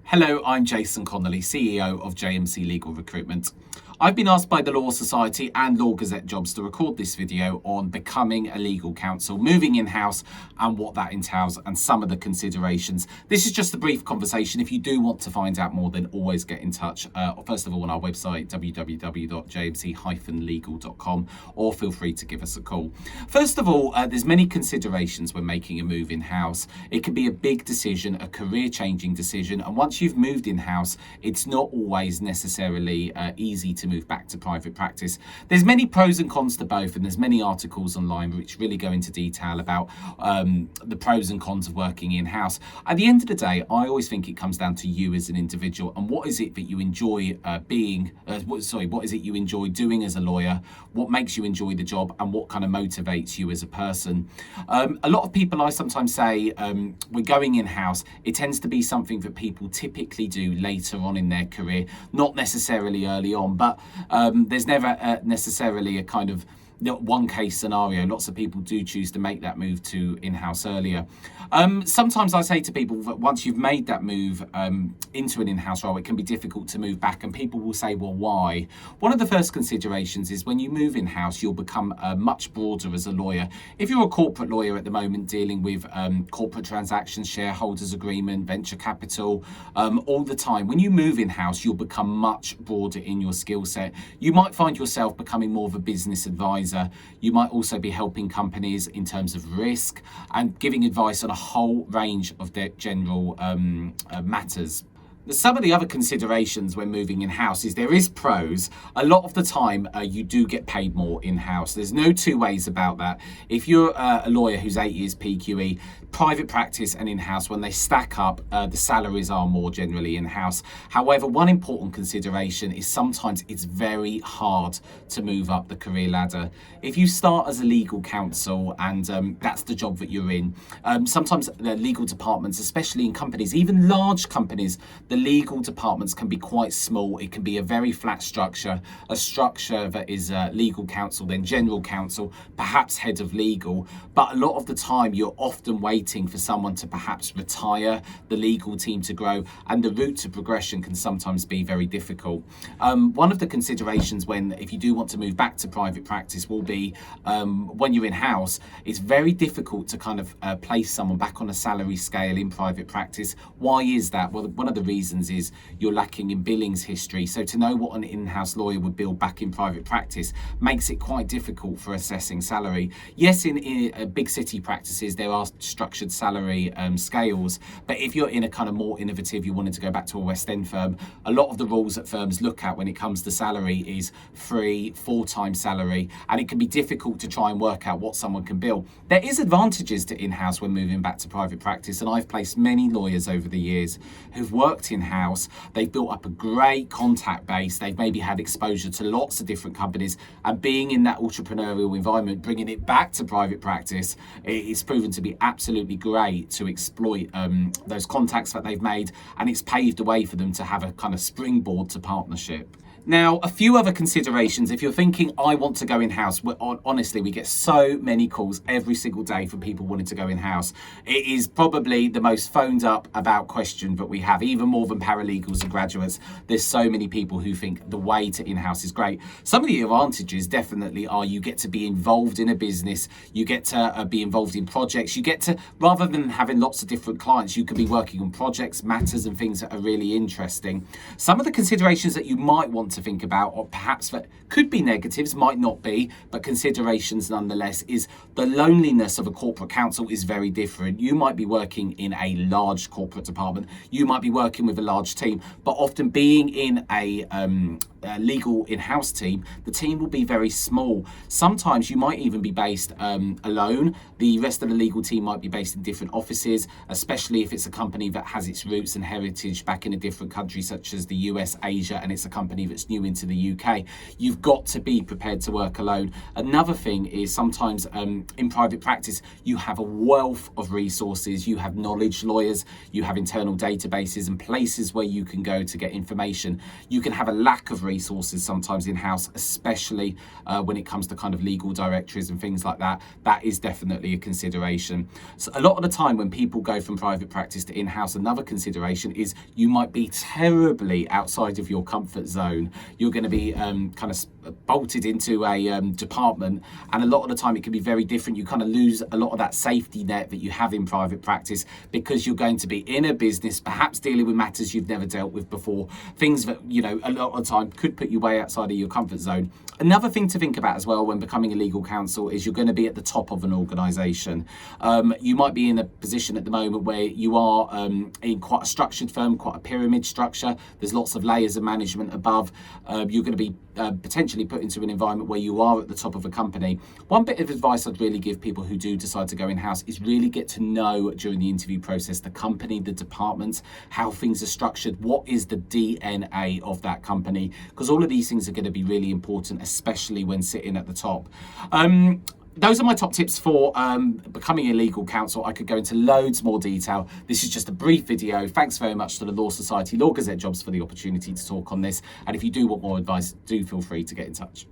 Hello, I'm Jason Connolly, CEO of JMC Legal Recruitment. I've been asked by the Law Society and Law Gazette Jobs to record this video on becoming a legal counsel, moving in-house and what that entails and some of the considerations. This is just a brief conversation. If you do want to find out more, then always get in touch. First of all, on our website, www.jmc-legal.com, or feel free to give us a call. First of all, there's many considerations when making a move in-house. It can be a big decision, a career-changing decision, and once you've moved in-house, it's not always necessarily easy to move back to private practice. There's many pros and cons to both, and there's many articles online which really go into detail about the pros and cons of working in-house. At the end of the day, I always think it comes down to you as an individual and what is it that you enjoy what is it you enjoy doing as a lawyer, what makes you enjoy the job, and what kind of motivates you as a person. A lot of people, I sometimes say, we're going in-house. It tends to be something that people typically do later on in their career, not necessarily early on, but there's never necessarily a kind of one case scenario. Lots of people do choose to make that move to in-house earlier. Sometimes I say to people that once you've made that move into an in-house role, it can be difficult to move back, and people will say, well, why? One of the first considerations is when you move in-house, you'll become much broader as a lawyer. If you're a corporate lawyer at the moment dealing with corporate transactions, shareholders agreement, venture capital, all the time, when you move in-house, you'll become much broader in your skill set. You might find yourself becoming more of a business advisor. You might also be helping companies in terms of risk and giving advice on a whole range of their general matters. Some of the other considerations when moving in-house is there is pros. A lot of the time you do get paid more in-house. There's no two ways about that. If you're a lawyer who's 8 years PQE, private practice and in-house, when they stack up, the salaries are more generally in-house. However, one important consideration is sometimes it's very hard to move up the career ladder. If you start as a legal counsel and that's the job that you're in, sometimes the legal departments, especially in companies, even large companies, the legal departments can be quite small. It can be a very flat structure, a structure that is legal counsel, then general counsel, perhaps head of legal. But a lot of the time, you're often waiting for someone to perhaps retire, the legal team to grow, and the route to progression can sometimes be very difficult. One of the considerations if you do want to move back to private practice will be when you're in-house, it's very difficult to kind of place someone back on a salary scale in private practice. Why is that? Well, one of the reasons is you're lacking in billings history. So to know what an in-house lawyer would bill back in private practice makes it quite difficult for assessing salary. Yes, in big city practices, there are structured salary scales, but if you're in a kind of more innovative, you wanted to go back to a West End firm, a lot of the rules that firms look at when it comes to salary is 3-4 times salary, and it can be difficult to try and work out what someone can bill. There is advantages to in-house when moving back to private practice, and I've placed many lawyers over the years who've worked in-house. They've built up a great contact base. They've maybe had exposure to lots of different companies, and being in that entrepreneurial environment, bringing it back to private practice, it's proven to be absolutely great to exploit those contacts that they've made, and it's paved the way for them to have a kind of springboard to partnership. Now, a few other considerations. If you're thinking, I want to go in-house, honestly, we get so many calls every single day from people wanting to go in-house. It is probably the most phoned up about question that we have, even more than paralegals and graduates. There's so many people who think the way to in-house is great. Some of the advantages definitely are you get to be involved in a business, you get to be involved in projects, you get to, rather than having lots of different clients, you could be working on projects, matters and things that are really interesting. Some of the considerations that you might want to think about, or perhaps that could be negatives, might not be, but considerations nonetheless, is the loneliness of a corporate counsel is very different. You might be working in a large corporate department, you might be working with a large team, but often being in a legal in-house team, the team will be very small. Sometimes you might even be based alone. The rest of the legal team might be based in different offices, especially if it's a company that has its roots and heritage back in a different country such as the US, Asia, and it's a company that's that's new into the UK. You've got to be prepared to work alone. Another thing is sometimes in private practice, you have a wealth of resources. You have knowledge lawyers, you have internal databases and places where you can go to get information. You can have a lack of resources sometimes in-house, especially when it comes to kind of legal directories and things like that. That is definitely a consideration. So a lot of the time when people go from private practice to in-house, another consideration is you might be terribly outside of your comfort zone. You're going to be kind of bolted into a department, and a lot of the time it can be very different. You kind of lose a lot of that safety net that you have in private practice because you're going to be in a business, perhaps dealing with matters you've never dealt with before, things that, you know, a lot of the time could put you way outside of your comfort zone. Another thing to think about as well when becoming a legal counsel is you're going to be at the top of an organisation. You might be in a position at the moment where you are in quite a structured firm, quite a pyramid structure. There's lots of layers of management above. You're going to be potentially put into an environment where you are at the top of a company. One bit of advice I'd really give people who do decide to go in-house is really get to know during the interview process the company, the department, how things are structured, what is the DNA of that company, because all of these things are going to be really important, especially when sitting at the top. Those are my top tips for becoming a legal counsel. I could go into loads more detail. This is just a brief video. Thanks very much to the Law Society Law Gazette Jobs for the opportunity to talk on this. And if you do want more advice, do feel free to get in touch.